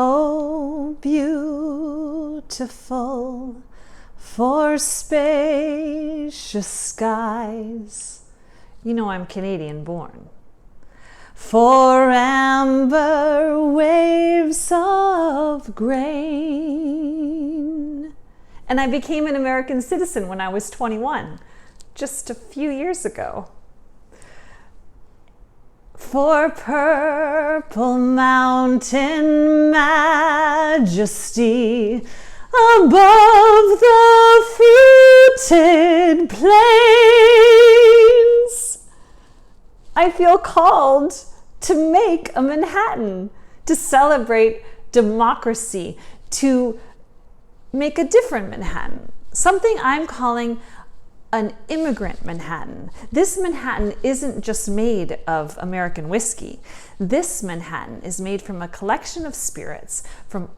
Oh, beautiful for spacious skies. You know I'm Canadian born. For amber waves of grain. And I became an American citizen when I was 21, just a few years ago. For purple mountain majesty above the fruited plains, I feel called to make a Manhattan, to celebrate democracy, to make a different Manhattan, something I'm calling an immigrant Manhattan. This Manhattan isn't just made of American whiskey. This Manhattan is made from a collection of spirits from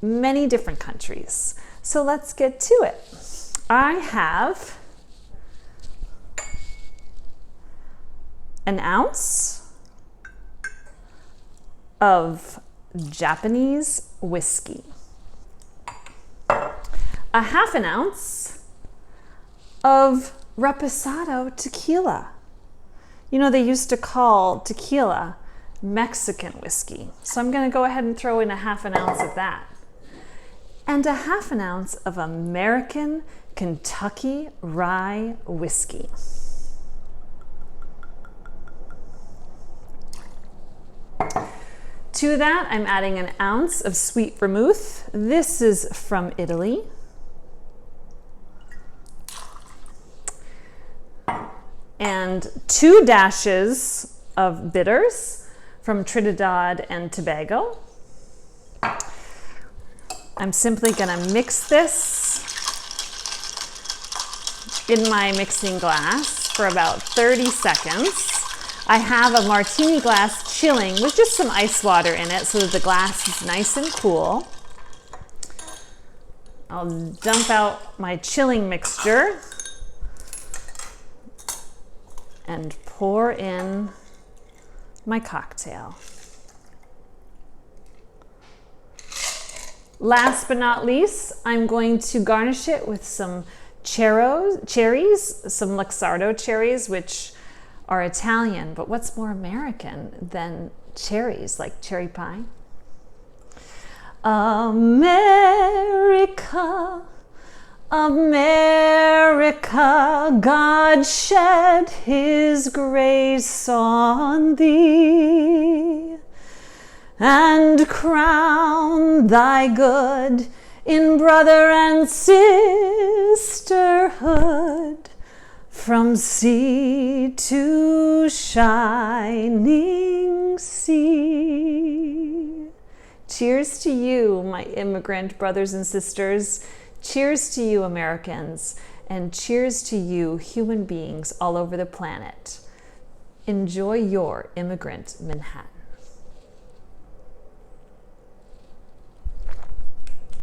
many different countries. So let's get to it. I have an ounce of Japanese whiskey, a half an ounce of Reposado tequila. You know, they used to call tequila Mexican whiskey. So I'm going to go ahead and throw in a half an ounce of that. And a half an ounce of American Kentucky rye whiskey. To that, I'm adding an ounce of sweet vermouth. This is from Italy. And 2 dashes of bitters from Trinidad and Tobago. I'm simply going to mix this in my mixing glass for about 30 seconds. I have a martini glass chilling with just some ice water in it so that the glass is nice and cool. I'll dump out my chilling mixture and pour in my cocktail. Last but not least, I'm going to garnish it with some cherries, some Luxardo cherries, which are Italian, but what's more American than cherries, like cherry pie? America, America, God shed his grace on thee and crown thy good in brother and sisterhood from sea to shining sea. Cheers to you, my immigrant brothers and sisters. Cheers to you, Americans, and cheers to you, human beings all over the planet. Enjoy your immigrant Manhattan.